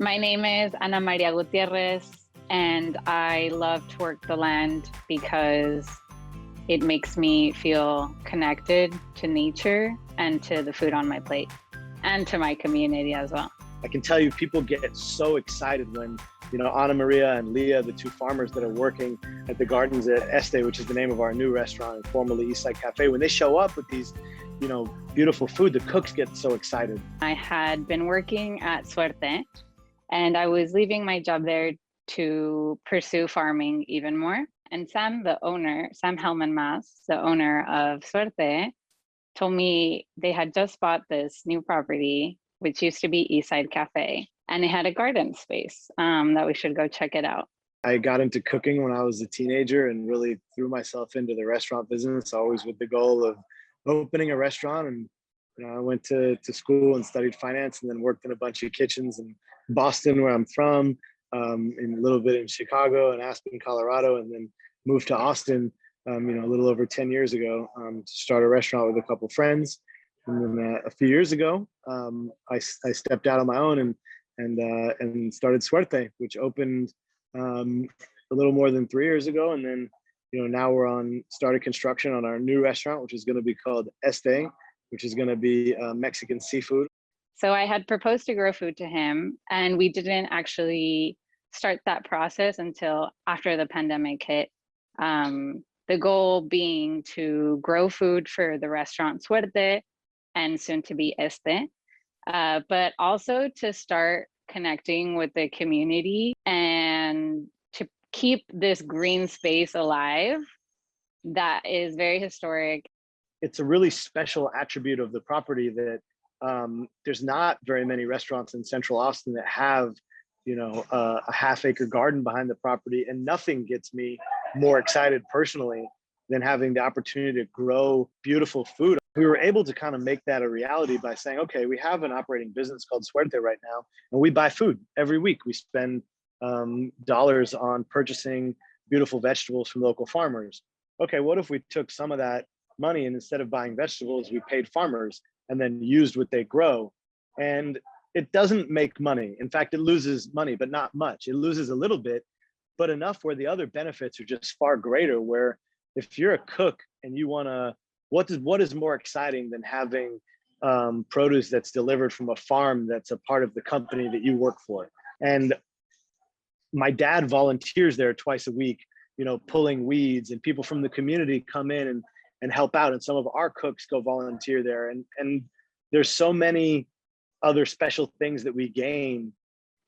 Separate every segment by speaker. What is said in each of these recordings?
Speaker 1: My name is Ana Maria Gutierrez, and I love to work the land because it makes me feel connected to nature and to the food on my plate and to my community as well.
Speaker 2: I can tell you people get so excited when, Ana Maria and Leah, the two farmers that are working at the gardens at Este, which is the name of our new restaurant, formerly Eastside Cafe, when they show up with these, beautiful food, the cooks get so excited.
Speaker 1: I had been working at Suerte, and I was leaving my job there to pursue farming even more. And Sam, Sam Hellman Mas, the owner of Suerte, told me they had just bought this new property, which used to be Eastside Cafe, and it had a garden space that we should go check it out.
Speaker 2: I got into cooking when I was a teenager and really threw myself into the restaurant business, always with the goal of opening a restaurant. And I went to school and studied finance, and then worked in a bunch of kitchens in Boston, where I'm from, in a little bit in Chicago and Aspen, Colorado, and then moved to Austin, a little over 10 years ago, to start a restaurant with a couple friends. And then a few years ago, I stepped out on my own and started Suerte, which opened a little more than 3 years ago. And then, now we're started construction on our new restaurant, which is going to be called Este, which is going to be Mexican seafood.
Speaker 1: So I had proposed to grow food to him, and we didn't actually start that process until after the pandemic hit. The goal being to grow food for the restaurant Suerte and soon to be Este, but also to start connecting with the community and to keep this green space alive that is very historic.
Speaker 2: It's a really special attribute of the property that there's not very many restaurants in Central Austin that have, a half-acre garden behind the property, and nothing gets me more excited personally than having the opportunity to grow beautiful food. We were able to kind of make that a reality by saying, okay, we have an operating business called Suerte right now, and we buy food every week. We spend dollars on purchasing beautiful vegetables from local farmers. Okay, what if we took some of that money, and instead of buying vegetables, we paid farmers and then used what they grow? And it doesn't make money. In fact, it loses money, but not much. It loses a little bit, but enough where the other benefits are just far greater. Where if you're a cook and you want to, what is more exciting than having produce that's delivered from a farm that's a part of the company that you work for? And my dad volunteers there twice a week, pulling weeds, and people from the community come in and help out. And some of our cooks go volunteer there. And there's so many other special things that we gain.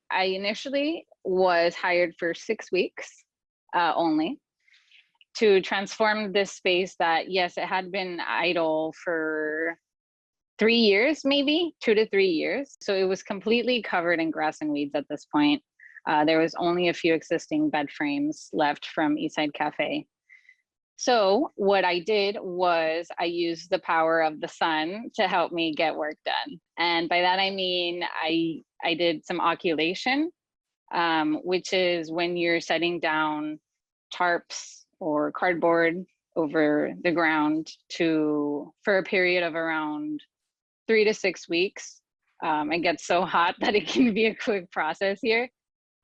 Speaker 1: I initially was hired for 6 weeks only to transform this space that, yes, it had been idle for 3 years, maybe 2 to 3 years. So it was completely covered in grass and weeds at this point. There was only a few existing bed frames left from Eastside Cafe. So what I did was I used the power of the sun to help me get work done. And by that, I mean, I did some occultation, which is when you're setting down tarps or cardboard over the ground for a period of around 3 to 6 weeks. It gets so hot that it can be a quick process here,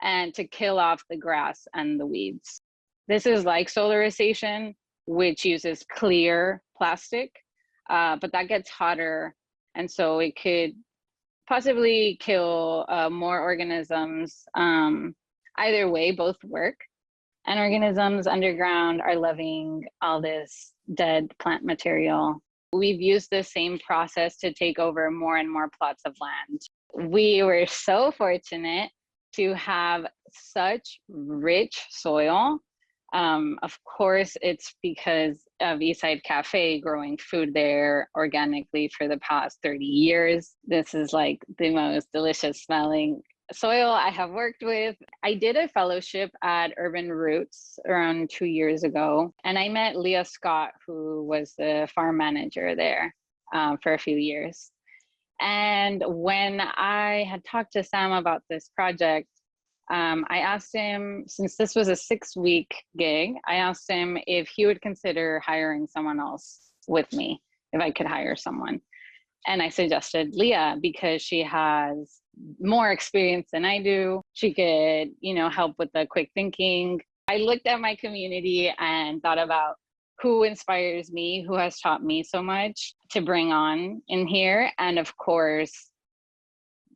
Speaker 1: and to kill off the grass and the weeds. This is like solarization, which uses clear plastic, but that gets hotter. And so it could possibly kill more organisms. Either way, both work. And organisms underground are loving all this dead plant material. We've used the same process to take over more and more plots of land. We were so fortunate to have such rich soil. Of course, it's because of Eastside Cafe growing food there organically for the past 30 years. This is like the most delicious smelling soil I have worked with. I did a fellowship at Urban Roots around 2 years ago, and I met Leah Scott, who was the farm manager there for a few years. And when I had talked to Sam about this project, I asked him, since this was a 6-week gig, I asked him if he would consider hiring someone else with me, if I could hire someone. And I suggested Leah because she has more experience than I do. She could, help with the quick thinking. I looked at my community and thought about who inspires me, who has taught me so much to bring on in here. And of course,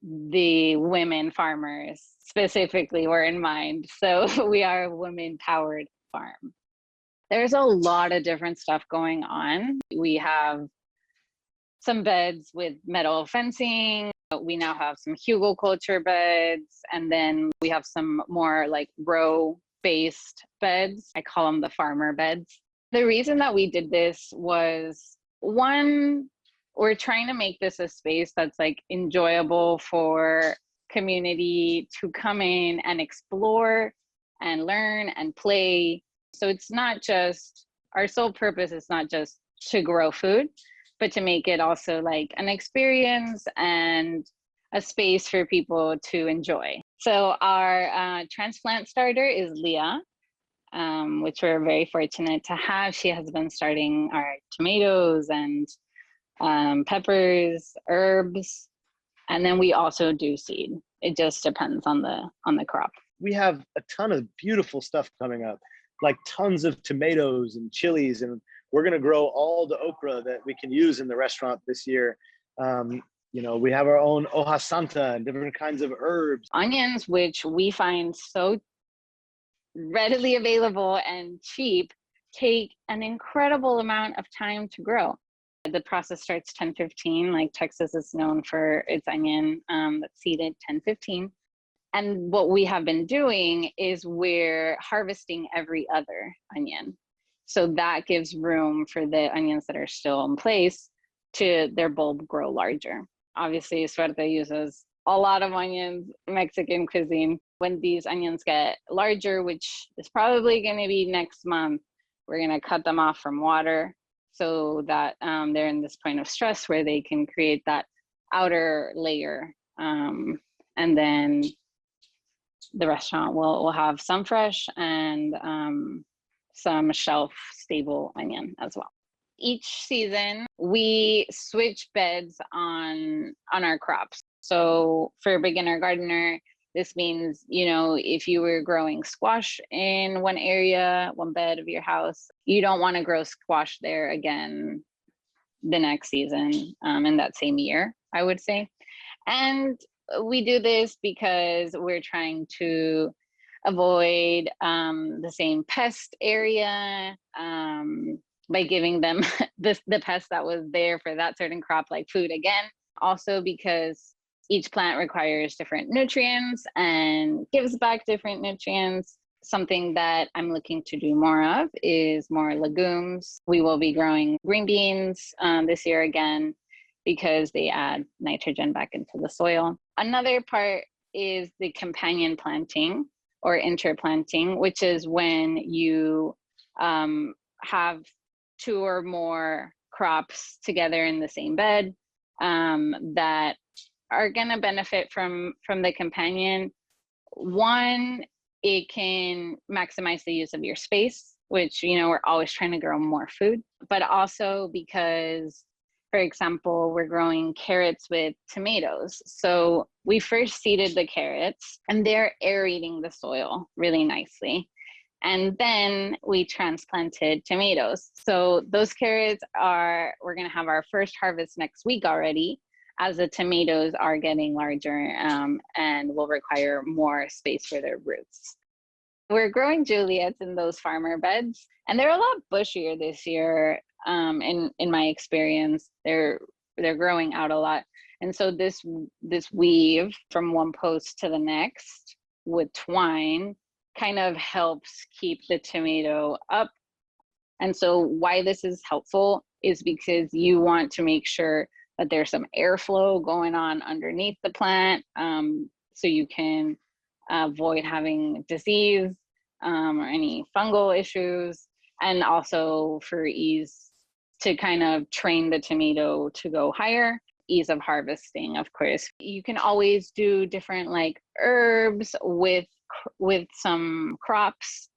Speaker 1: the women farmers specifically were in mind. So we are a women powered farm. There's a lot of different stuff going on. We have some beds with metal fencing. We now have some hugelkultur beds, and then we have some more like row based beds. I call them the farmer beds. The reason that we did this was, one, we're trying to make this a space that's like enjoyable for community to come in and explore and learn and play. So it's not just, our sole purpose is not just to grow food, but to make it also like an experience and a space for people to enjoy. So our transplant starter is Leah, which we're very fortunate to have. She has been starting our tomatoes and peppers, herbs, and then we also do seed. It just depends on the crop.
Speaker 2: We have a ton of beautiful stuff coming up, like tons of tomatoes and chilies, and we're going to grow all the okra that we can use in the restaurant this year. We have our own hoja santa and different kinds of herbs.
Speaker 1: Onions, which we find so readily available and cheap, take an incredible amount of time to grow. The process starts 10:15, like Texas is known for its onion that's seeded 10:15. And what we have been doing is we're harvesting every other onion. So that gives room for the onions that are still in place to their bulb grow larger. Obviously, Suerte uses a lot of onions, Mexican cuisine. When these onions get larger, which is probably going to be next month, we're going to cut them off from water so that they're in this point of stress where they can create that outer layer. And then the restaurant will have some fresh and some shelf stable onion as well. Each season we switch beds on our crops. So for a beginner gardener, this means, if you were growing squash in one area, one bed of your house, you don't want to grow squash there again the next season in that same year, I would say. And we do this because we're trying to avoid the same pest area by giving them the pest that was there for that certain crop, like food again. Also because each plant requires different nutrients and gives back different nutrients. Something that I'm looking to do more of is more legumes. We will be growing green beans this year again, because they add nitrogen back into the soil. Another part is the companion planting or interplanting, which is when you have two or more crops together in the same bed that are going to benefit from the companion. One, it can maximize the use of your space, which, we're always trying to grow more food, but also because, for example, we're growing carrots with tomatoes. So we first seeded the carrots and they're aerating the soil really nicely. And then we transplanted tomatoes. So those carrots we're going to have our first harvest next week already, as the tomatoes are getting larger and will require more space for their roots. We're growing Juliets in those farmer beds, and they're a lot bushier this year. In my experience, they're growing out a lot. And so this weave from one post to the next with twine kind of helps keep the tomato up. And so why this is helpful is because you want to make sure that there's some airflow going on underneath the plant, so you can avoid having disease or any fungal issues, and also for ease to kind of train the tomato to go higher. Ease of harvesting, of course. You can always do different like herbs with some crops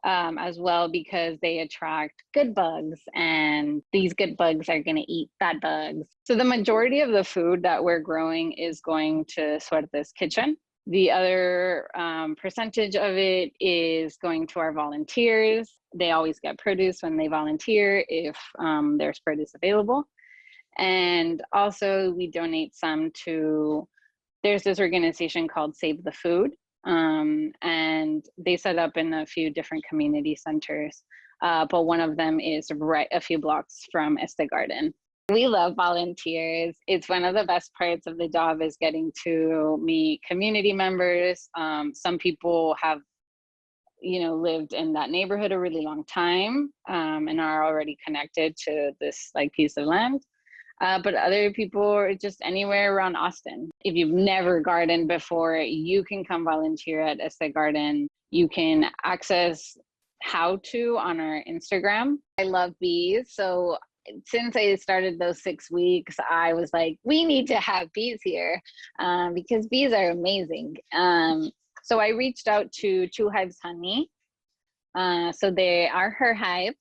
Speaker 1: as well, because they attract good bugs, and these good bugs are going to eat bad bugs. So the majority of the food that we're growing is going to Suertes Kitchen. The other percentage of it is going to our volunteers. They always get produce when they volunteer if there's produce available. And also we donate some to, there's this organization called Save the Food. And they set up in a few different community centers. But one of them is right a few blocks from Este Garden. We love volunteers. It's one of the best parts of the job is getting to meet community members. Some people have, lived in that neighborhood a really long time and are already connected to this like piece of land. But other people are just anywhere around Austin. If you've never gardened before, you can come volunteer at Este Garden. You can access how to on our Instagram. I love bees. So since I started those 6 weeks, I was like, we need to have bees here because bees are amazing. So I reached out to Two Hives Honey. So they are her hives.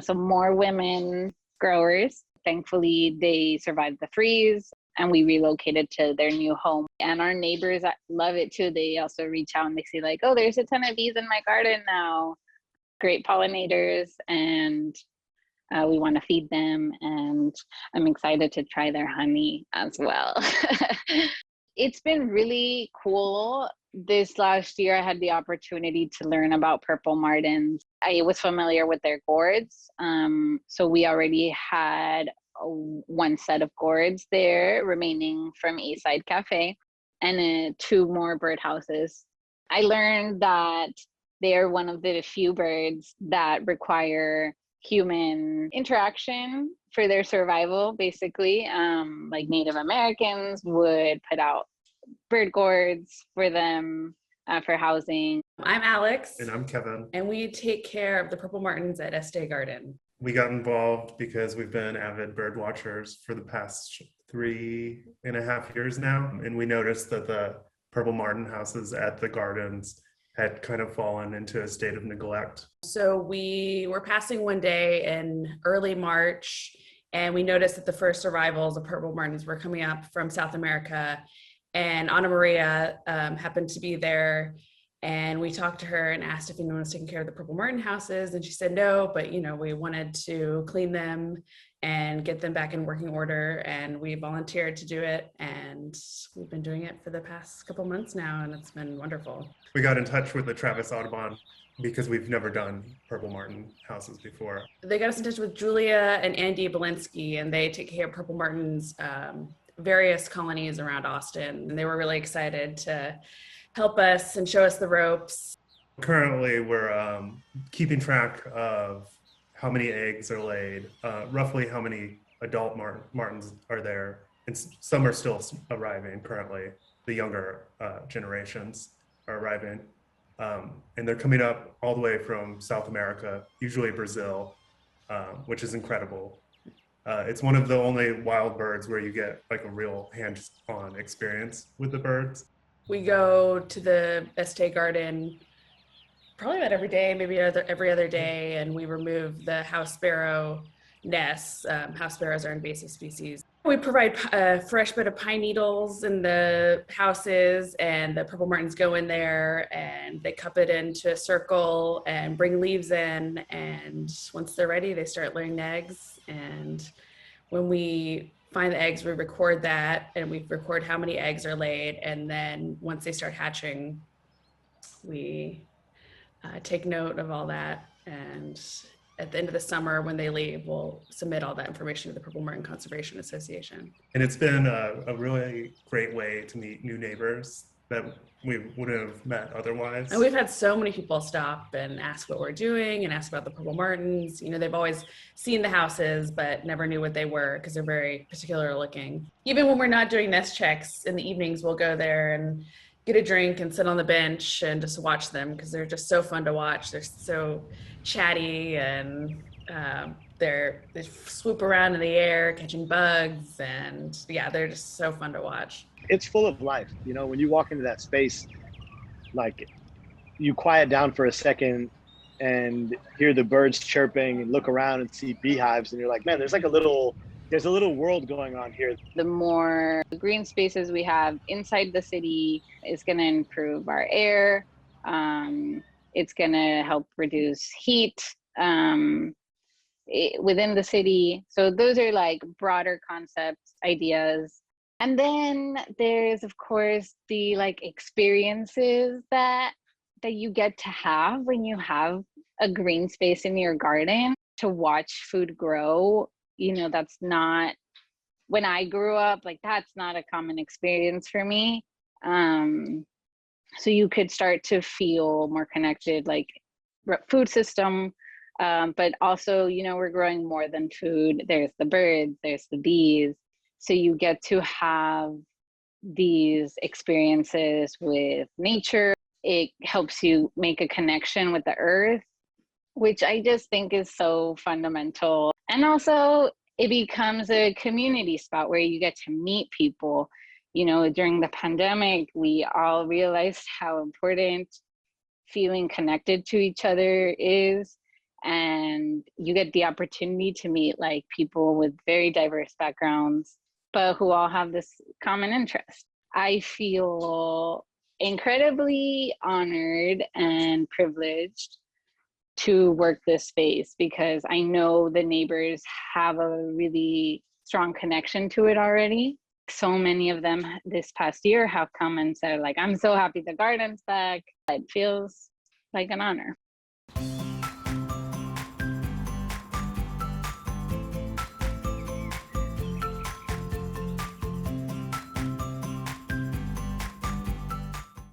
Speaker 1: So more women growers. Thankfully, they survived the freeze and we relocated to their new home. And our neighbors love it too. They also reach out and they say like, oh, there's a ton of bees in my garden now. Great pollinators, and we want to feed them. And I'm excited to try their honey as well. It's been really cool. This last year, I had the opportunity to learn about purple martins. I was familiar with their gourds. So we already had one set of gourds there remaining from Eastside Cafe and 2 more birdhouses. I learned that they're one of the few birds that require human interaction for their survival, basically. Like Native Americans would put out bird gourds for them for housing.
Speaker 3: I'm Alex.
Speaker 4: And I'm Kevin.
Speaker 3: And we take care of the purple martins at Este Garden.
Speaker 4: We got involved because we've been avid bird watchers for the past 3.5 years now. And we noticed that the purple martin houses at the gardens had kind of fallen into a state of neglect.
Speaker 3: So we were passing one day in early March, and we noticed that the first arrivals of purple martins were coming up from South America. And Ana Maria happened to be there, and we talked to her and asked if anyone was taking care of the purple martin houses, and she said no, but we wanted to clean them and get them back in working order, and we volunteered to do it, and we've been doing it for the past couple months now, and it's been wonderful.
Speaker 4: We got in touch with the Travis Audubon because we've never done purple martin houses before.
Speaker 3: They got us in touch with Julia and Andy Belinsky, and they take care of purple martins various colonies around Austin, and they were really excited to help us and show us the ropes.
Speaker 4: Currently, we're keeping track of how many eggs are laid, roughly how many adult martins are there, and some are still arriving currently. The younger generations are arriving, and they're coming up all the way from South America, usually Brazil, which is incredible. It's one of the only wild birds where you get like a real hands-on experience with the birds.
Speaker 3: We go to the Este Garden probably about every day, maybe every other day, and we remove the house sparrow nests. House sparrows are invasive species. We provide a fresh bed of pine needles in the houses, and the purple martins go in there and they cup it into a circle and bring leaves in, and once they're ready, they start laying eggs. And when we find the eggs, we record that, and we record how many eggs are laid, and then once they start hatching, we take note of all that, and at the end of the summer when they leave, we'll submit all that information to the Purple Martin Conservation Association.
Speaker 4: And it's been a really great way to meet new neighbors that we wouldn't have met otherwise.
Speaker 3: And we've had so many people stop and ask what we're doing and ask about the purple martins. They've always seen the houses, but never knew what they were because they're very particular looking. Even when we're not doing nest checks in the evenings, we'll go there and get a drink and sit on the bench and just watch them because they're just so fun to watch. They're so chatty, and they swoop around in the air catching bugs, and yeah, they're just so fun to watch.
Speaker 2: It's full of life. When you walk into that space, like you quiet down for a second and hear the birds chirping and look around and see beehives, and you're like, man, there's a little world going on here.
Speaker 1: The more green spaces we have inside the city is going to improve our air. It's going to help reduce heat within the city. So those are like broader concepts, ideas. And then there's, of course, the like experiences that you get to have when you have a green space in your garden to watch food grow. You know, that's not, when I grew up, like that's not a common experience for me. So you could start to feel more connected, like food system, but also, you know, we're growing more than food. There's the birds, there's the bees. So you get to have these experiences with nature. It helps you make a connection with the earth, which I just think is so fundamental. And also, it becomes a community spot where you get to meet people. You know, during the pandemic, we all realized how important feeling connected to each other is. And you get the opportunity to meet like people with very diverse backgrounds, but who all have this common interest. I feel incredibly honored and privileged to work this space because I know the neighbors have a really strong connection to it already. So many of them this past year have come and said, like, I'm so happy the garden's back. It feels like an honor.